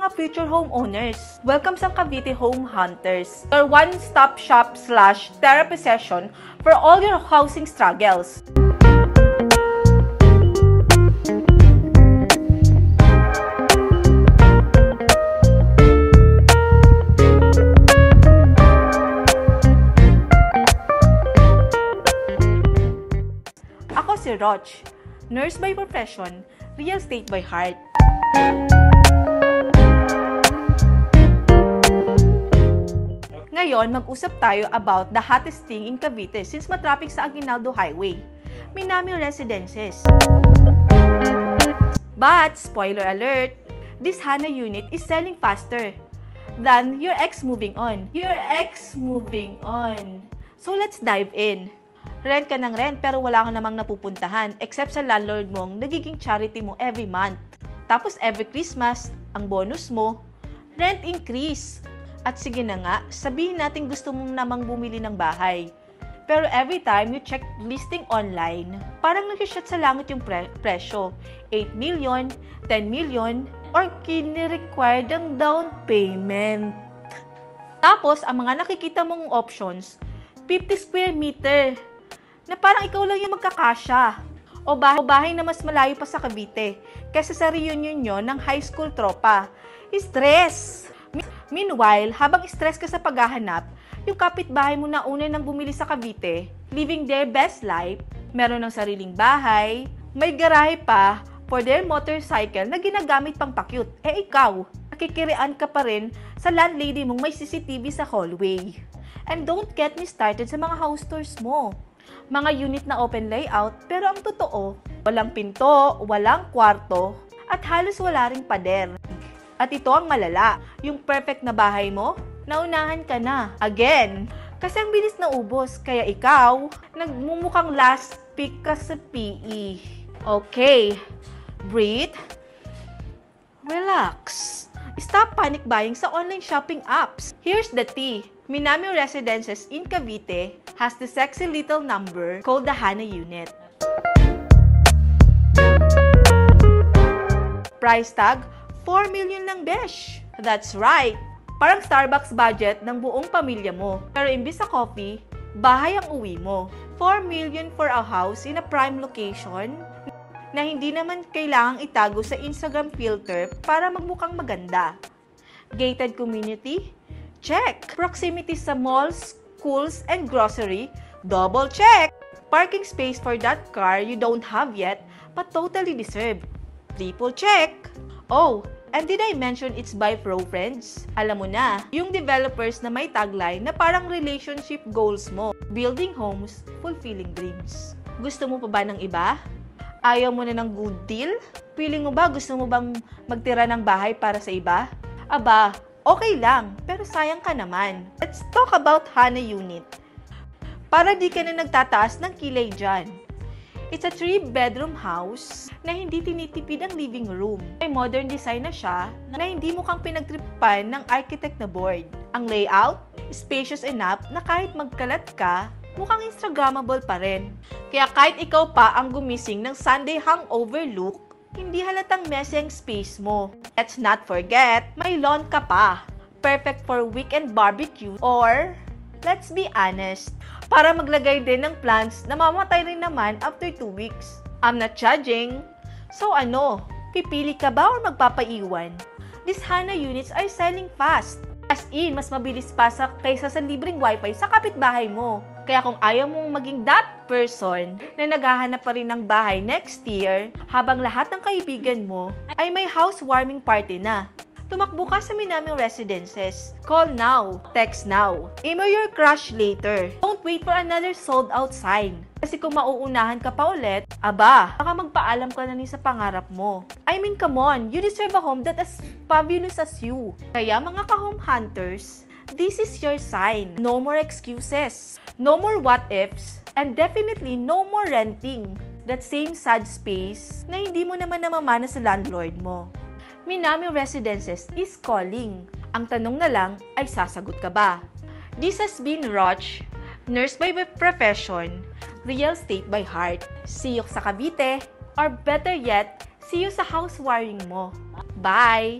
mga future homeowners. Welcome sa Cavite Home Hunters, your one-stop shop / therapy session for all your housing struggles. Ako si Roch, nurse by profession, real estate by heart. Ngayon, mag-usap tayo about the hottest thing in Cavite since matraffic sa Aguinaldo Highway, Minami Residences. But, spoiler alert, this Hana unit is selling faster than your ex moving on. So, let's dive in. Rent ka ng rent pero wala ka namang napupuntahan except sa landlord mong nagiging charity mo every month. Tapos every Christmas, ang bonus mo, rent increase. At sige na nga, sabihin natin gusto mong namang bumili ng bahay. Pero every time you check listing online, parang nag-shot sa langit yung presyo. 8 million, 10 million, or kini-required ang down payment. Tapos, ang mga nakikita mong options, 50 square meter, na parang ikaw lang yung magkakasya. O bahay na mas malayo pa sa Cavite, kaysa sa reunion nyo ng high school tropa. Stress! Meanwhile, habang stress ka sa paghahanap, yung kapitbahay mo na una nang bumili sa Cavite, living their best life, meron ng sariling bahay, may garahe pa for their motorcycle na ginagamit pang pakyut. Ikaw, nakikirian ka pa rin sa landlady mong may CCTV sa hallway. And don't get me started sa mga house tours mo. Mga unit na open layout, pero ang totoo, walang pinto, walang kwarto, at halos wala ring pader. At ito ang malala, yung perfect na bahay mo, naunahan ka na. Again, kasi ang bilis na ubos, kaya ikaw, nagmumukhang last pick ka sa PE. Okay, breathe, relax. Stop panic buying sa online shopping apps. Here's the tea. Minami Residences in Cavite has the sexy little number called the Hana unit. Price tag, 4 million lang besh. That's right. Parang Starbucks budget ng buong pamilya mo. Pero imbis sa coffee, bahay ang uwi mo. 4 million for a house in a prime location na hindi naman kailangang itago sa Instagram filter para magmukhang maganda. Gated community? Check. Proximity sa malls, schools, and grocery? Double check. Parking space for that car you don't have yet but totally deserve? Triple check. Oh, and did I mention it's by Pro Friends? Alam mo na, yung developers na may tagline na parang relationship goals mo. Building homes, fulfilling dreams. Gusto mo pa ba ng iba? Ayaw mo na ng good deal? Feeling mo ba gusto mo bang magtira ng bahay para sa iba? Aba, okay lang, pero sayang ka naman. Let's talk about Hana unit. Para di ka na nagtataas ng kilay dyan. It's a 3-bedroom house na hindi tinitipid ang living room. May modern design na siya na hindi mukhang pinagtripan ng architect na board. Ang layout, spacious enough na kahit magkalat ka, mukhang Instagrammable pa rin. Kaya kahit ikaw pa ang gumising ng Sunday hangover look, hindi halatang messy ang space mo. Let's not forget, may lawn ka pa. Perfect for weekend barbecue or, let's be honest, para maglagay din ng plants na mamatay rin naman after 2 weeks. I'm not judging. So ano, pipili ka ba or magpapaiwan? These Hana units are selling fast. As in, mas mabilis pa kaysa sa libreng wifi sa kapitbahay mo. Kaya kung ayaw mong maging that person na naghahanap pa rin ng bahay next year, habang lahat ng kaibigan mo ay may housewarming party na, tumakbo ka sa Minami Residences. Call now, text now, email your crush later. Don't wait for another sold out sign. Kasi kung mauunahan ka pa ulit, aba, baka magpaalam ka na rin sa pangarap mo. I mean, come on, you deserve a home that as fabulous as you. Kaya mga ka-home hunters, this is your sign. No more excuses, no more what ifs, and definitely no more renting that same sad space na hindi mo naman namamana sa landlord mo. Minami Residences is calling. Ang tanong na lang ay sasagot ka ba? This has been Roch, nurse by profession, real estate by heart. See you sa Cavite, or better yet, see you sa housewarming mo. Bye!